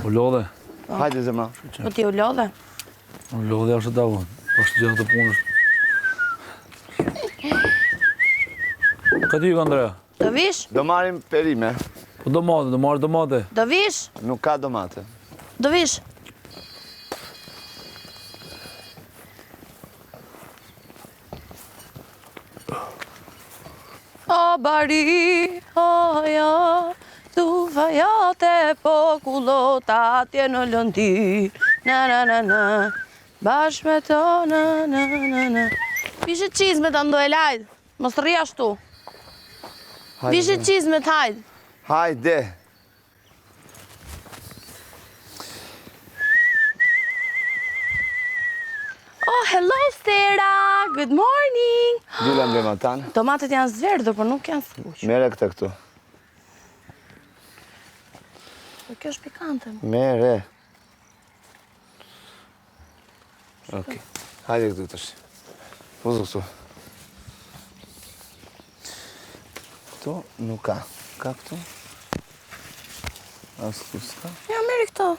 U lodhe. Hajde zemra. Po ti u lodhe? U lodhe është da unë. Po është gjithë të punës. Ka ty, Andrea? Do vish? Do marim perime. Po domate, do marrë domate. Do vish? Nuk ka domate. Do vish? O bari, o ja, tu vajate po kullota atje në lëndi, na, bashkë me to, na. Vishe qizme të ndoj lajt, mos të rri ashtu. Vishe qizme të hajt. Hajde. Oh, hello, Stera! Good morning! Dila mblema tanë. Tomatet janë zverdhur, por nuk janë skuq. Mere këtë këtu. Po kjo është pikante. Mere. Okej. Hajde këtu të shi. Puzu këtu. Këtu nuk ka. Ka këtu? Asë këtu s'ka? Ja, meri këto.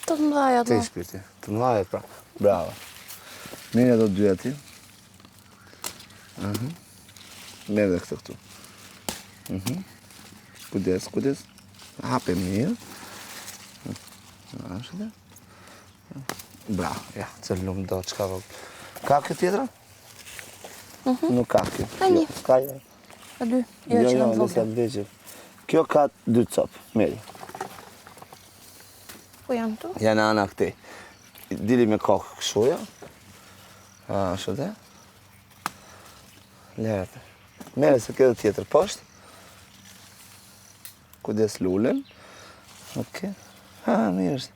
Të mëdhaja Te to. i shpirti. Të mëdhajet pra. Bravo. Mirë do dy ati. Merë dhe këtë këtu. Kujdes. Hape mirë. Ashtë dhe. Bravo, ja, cëllum do qka vëllë. Ka këtë tjetra? Nuk ka kjo. Ka një. Ka jo. Ka dy. Jo, që në vogë. Vogë. Kjo ka 2 copë, meri. Po janë tu? Janë ana këtej. Dili me kokë këshuja. Ashtë dhe. Lërë. Mere se këtë tjetër poshtë. Kujdes lullën. Oke. Mirë është.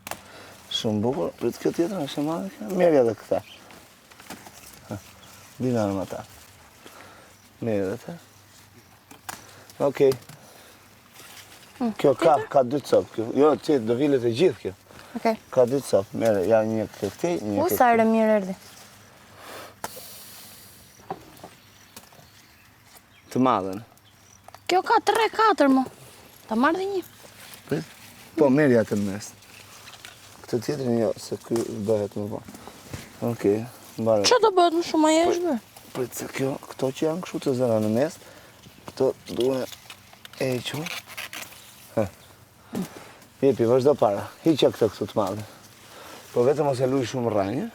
Shumë bukur. Pritë kjo tjetër është e madhe kjo. Merë edhe këta. Dina në mëta. Merë edhe të. Okej. Kjo ka 2 copë kjo. Jo, që do villet e gjithë kjo. Okej. Ka 2 copë. Mere, ja një këtë këtej, një këtë. Sa ere mirë erdi. Të madhen. Kjo ka 3-4 mo. Ta marrë dhe një. Prit? Po, merë atë në mes. Këtë tjetërin jo, se kjo bëhet më po. Okej, mbarë. Që do bëhet më shumë a jesh bërë? Prit, se kjo, këto që janë kështu të zëra në mes, këto duhe e që. Jepi, vazhdo para. Hiqa këto këtu të madhe. Po vetëm mos e luj shumë rranjë.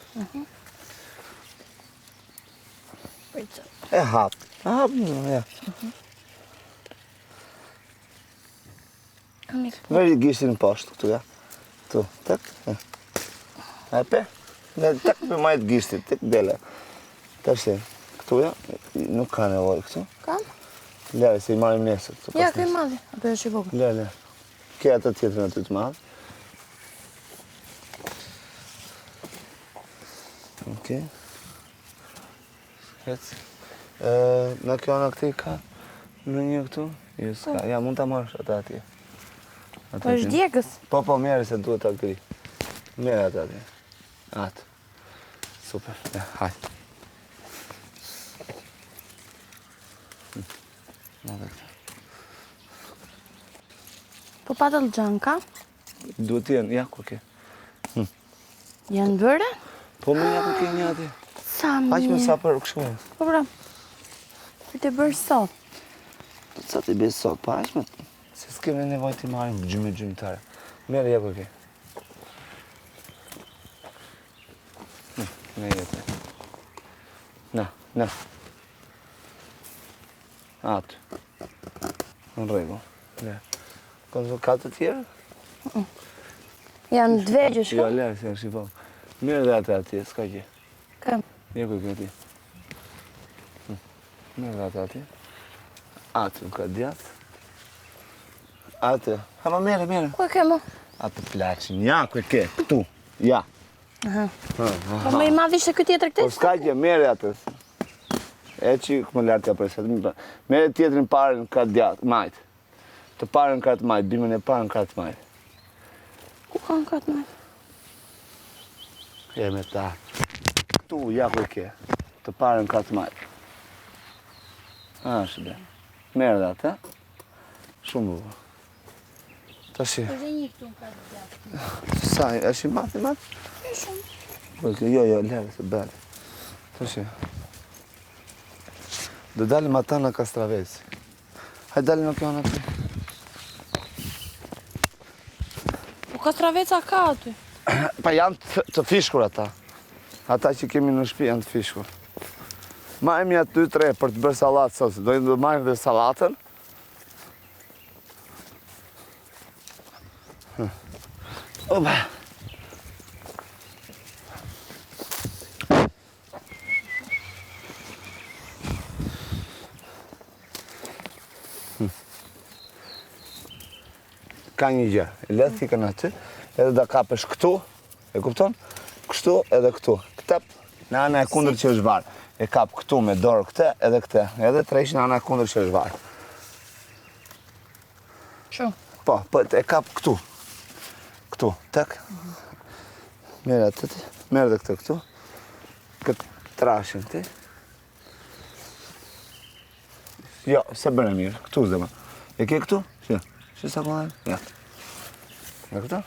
E hapë. Ja. Veri gishtin poshtë këtu, ja. Tu, tak. Epe. Ne tak me majtë gishtit, tak dele. Ta shte, këtu, ja. Nuk ka nevoj këtu. Kam? Lere, se i marim nesër. Ja, këj madhi. Apo është i vogë. Lere. Kje atë tjetër në ty të madhë. Okej. Hec. Në kjo anë këti ka në një këtu? Jo, s'ka. Ja, mund të marrësh atë atje. Po është djegës. Po, mjerë se duhet të gri. Mjerë atë atje. Atë. Super. Ja, hajtë. Madhe këta. Po patëll gjanë ka? Duhet të jenë, ja, kur ke. Janë bërë? Po, me ja kur ke një atje. Sa mirë. Aq me sa për këshuaj. Po pra. Për të bërë sot. Do të sa të bëjë sot, pa aq me... Se s'keme nevoj të marim gjymëtare. Mere, ja kur ke. Ne jetë. Na. Atë. Në regu. Kënë ka të tjerë? Janë dvegjë shko? Jo, lërë, se janë shifon. Mirë dhe atë atje, s'ka që. Kam. Një kuj këti. Mirë dhe atë atje. Atë nuk ka djatë. Atë. Hama mere. Ku e ke mo? Atë plaqin. Ja, ku e ke. Këtu. Ja. Po më i madhi ishte këtë tjetër Po këtë? s'ka që, mere atës. E që këmë lartë ja presat. Mere tjetërin parën ka djatë, majtë. Të parën ka të majtë, bimën e parën ka të majtë. Ku kanë këtë majtë? E me ta. Këtu, ja ku e ke. Të parën ka të majtë. Ashtë dhe. Merë dhe atë, Shumë bukur. Tashi. Është një këtu në ka të gjatë. Sa, është i matë, i matë? Jo, lërë, se bërë. Tashi. Do dalim ata në Kastraveci. Hajde dalim në kjo në aty. Po Kastraveca ka aty. Pa janë të fishkur ata. Ata që kemi në shtëpi janë të fishkur. Majmë ja 2-3 për të bërë salatë sot. Do majmë dhe salatën. Opa. Ka një gjë, e le thikën aty, edhe da kapesh këtu, e kupton? Kështu edhe këtu. Këtep në ana e kundër që është varë. E kap këtu me dorë këtë edhe këtë. Edhe tresh në ana e kundër që është varë. Që? Po, e kap këtu. Këtu, tek. Merë atë ti, merë dhe këtë këtu. Këtë trashin ti. Jo, se bërë mirë, këtu zë më. E ke këtu? Shë. Shë sa këllaj? Ja. Ja këtu?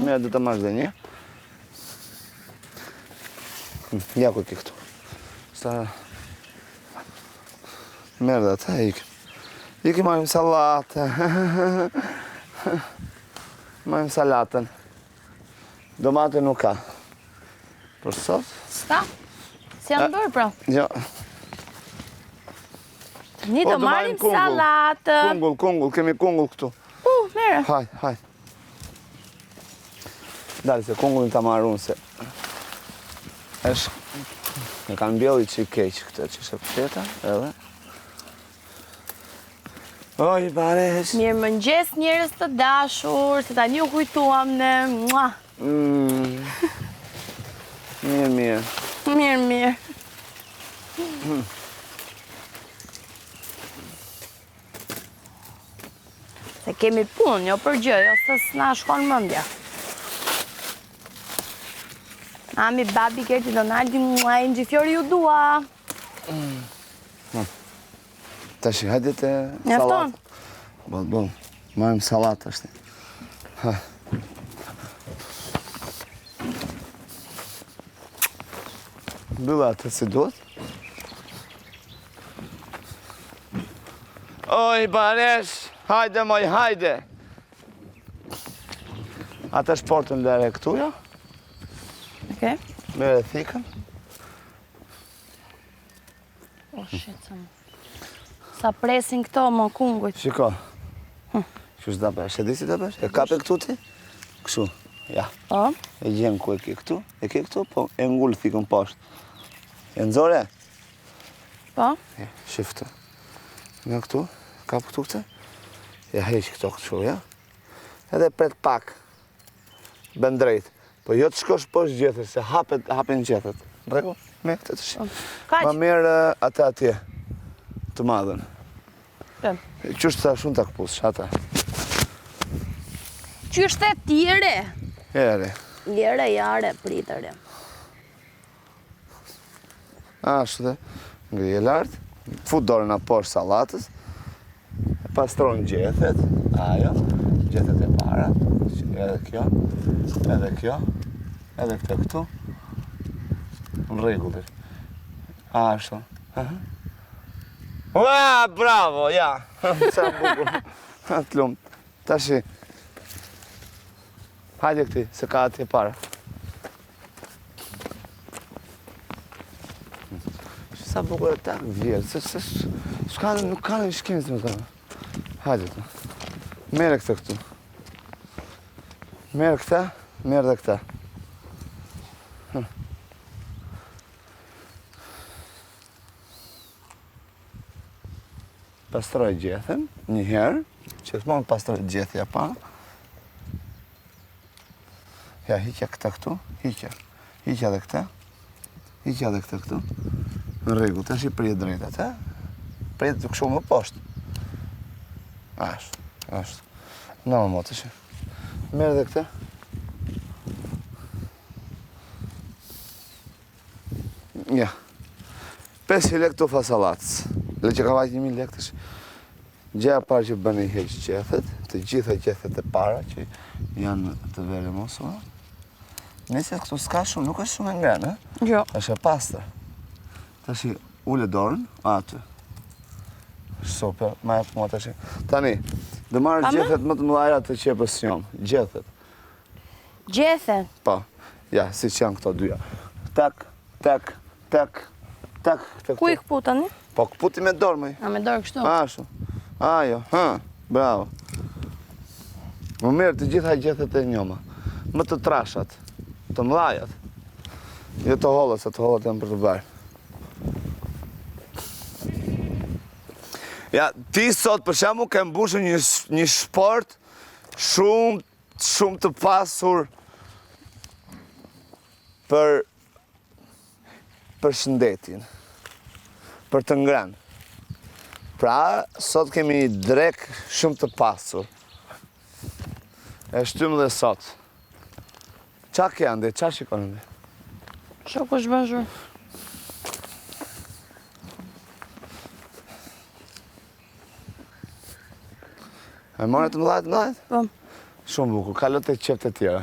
Merë dhe të mash dhe një. Ja ku e ke këtu. Sa... Merë dhe atë, ikë. Ikë majmë salatë. Majmë salatën. Domate nuk ka. Për sot? Ska? Si janë bërë, pra? Jo. Një do marim salatë. Kungull, kemi kungull këtu. Mere. Hajde. Dali se kungullin ta marrun se... E kanë mbjellit që i keqë këtë që shë pështeta, edhe... Oj, baresh! Mirë mëngjes njerëz të dashur, se tani u kujtuam në... Mirë. Mirë. Se kemi punë, jo për gjë, jo se s'na shkon mendja. Mami, babi, Kerti, Donaldi, Angji Fiori ju dua. Tashi, hajde të Mjafton? salatë. Bon, majmë salatë ashtë. Bëlla atë si duhet. Oj, baresh, hajde moj, hajde. Ata shportën lere këtu, jo? Okej. Mere thikën. O, shqetëm. Sa presin këto, më kungujt. Shiko. Qështë da bësh? E di si da bësh? E kape këtu ti? Kështu, ja. Po? E gjenë ku e ke këtu? E ke këtu? Po, e ngullë thikën poshtë. E nëzore? Po? Ja, shiftë. Nga këtu, kap këtu këtë. Ja, heq këto këtu, ja. Edhe pret pak. Ben drejt. Po jo të shkosh poshtë gjethet, se hapen gjethet. Rego? Me këtë të shi. Kaq? Ma merë atë atje. Të madhen. Pëm. Qështë ta shumë të këpus, ata. Qështë e tjere? Ere. Jere, jare, pritëre. Ashtu dhe, ngrije lartë, fut dorën a poshtë salatës, pastron gjethet, ajo, gjethet e para, edhe kjo, edhe këtë këtu, në regullir. Ashtu. Ua, bravo, ja, sa bukur, të lumë. Tashi, hajde këti, se ka ati e para. Sa bukur e tak vjerë, se nuk ka në shkimës me ta. Hajde të. Mere këtë këtu. Mere këta, mere dhe këta. Pastroj gjethen, një herë, që të mund pastroj gjethja pa. Ja, hiqja këta këtu, hiqja dhe këta, hiqja dhe këta këtu. Në regull, të shi prije drejtat, ha? Prije të këshu më poshtë. Ashtë. Në më motë, të shi. Merë dhe këta. Ja. 5.000 lek të fa salatës. Le që ka vajtë 1.000 lek të shi. Gjëja e parë që bëni heq gjethet, të gjitha gjethet e para që janë të veremosura. Nëse këtu s'ka shumë, nuk është shumë e ngrënë, ë? Jo. Është e pastër. Tash ule dorën aty. Super, ma jep mua tash. Tani, do marrësh gjethet më të mëdha të qepës jam, gjethet. Gjethen. Po. Ja, siç janë këto dyja. Tak, tak, tak, tak, tak. Ku i këpu tani? Po këputi me dorë më. A me dorë kështu? Ashtu. Ajo, bravo. Më mirë të gjitha gjethet e njoma. Më të trashat, të mdhajat. Jo të hollët, se të hollët janë për të bërë. Ja, ti sot për shembull ke mbushur një sport shumë të pasur për shëndetin, për të ngrënë. Pra, sot kemi një drek shumë të pasur. E shtym dhe sot. Qa ke ande, qa shikon ande? Shoku shbashur. E marrë të mëdhajt? Po. Shumë bukur, kalot e qepët e tjera.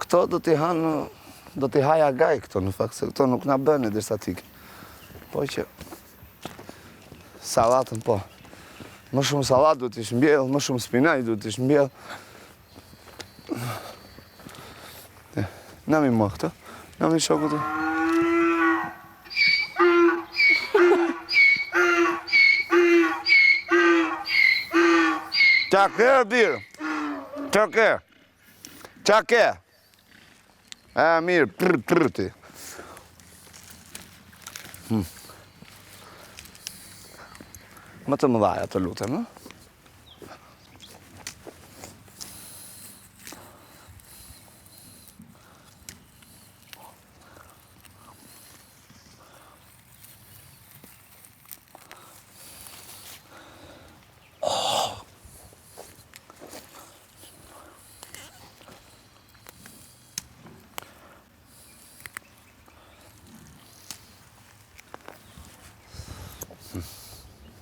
Këto do t'i haja gaj këto, në fakt, se këto nuk na bënë dërsa tiki. Po që salatën, po. Më shumë salat duhet t'i shmbjell, më shumë spinaj duhet t'i shmbjell. Nami mua këto, nami shoku të. Qa ke, birë? Qa ke? Qa ke? E, mirë, prr ti. Më të mëdhaja të lutem, në?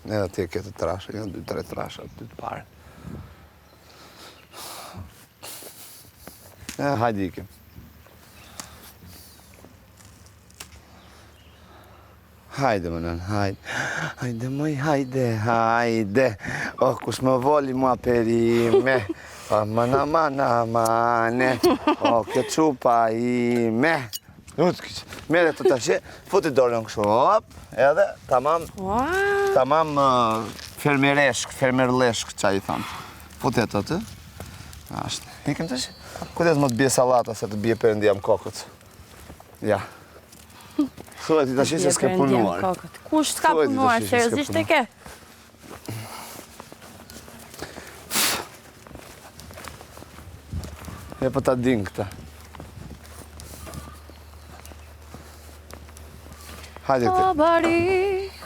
Edhe ti e ke të trashe, janë 2-3 trashe, aty të pare. Hajde ikim. Hajde më nën, hajde. Hajde moj, hajde. Oh, kush më voli mua perime. Mana, mane. Oh, ke qupa ime. Mere të tashe, futi dorën kështu, hop, edhe tamam fermerleshk, qa i thamë. Futi ato të, ashtë, ikim të shi. Kujdes më të bje salata, se të bje përëndjam kokët. Ja. Thuaj ti tash se s'ke punuar. Kush s'ka punuar, seriozisht e ke? E po ta din këta. Hajde këtë. Bari,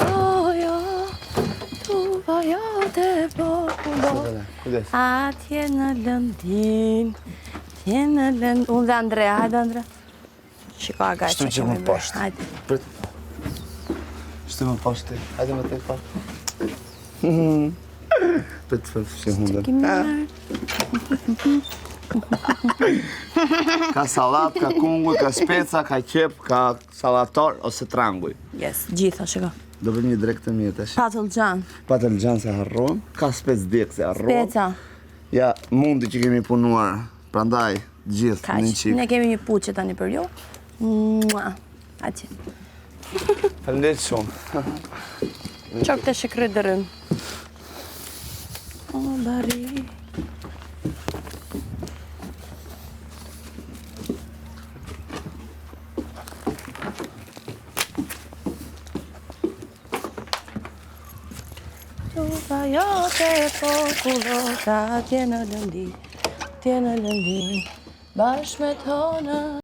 ojo, tu vajote popullor. Kujdes. Atje në Lëndin, atje në Lëndin. Unë dhe Andrea, hajde Andrea. Shiko a gajtë Shtu që më poshtë. Hajde. Shtu më poshtë. Hajde më të i poshtë. Për të fërfëshë hundën. Ka salat, ka kunguj, ka speca, ka qep, ka salator ose tranguj. Yes, gjitha, shiko. Do vë një drek të mirë tash. Patëllxhan. Patëllxhan se harron, ka spec djek se harron. Speca. Ja, mundi që kemi punuar, prandaj gjithë një qik. Ne kemi një puqe tani për ju. Aqe. Faleminderit shumë. Qok të shikry dërëm. O, bari. Tu vajote popullor, atje në Lëndin, bashkë me tonë.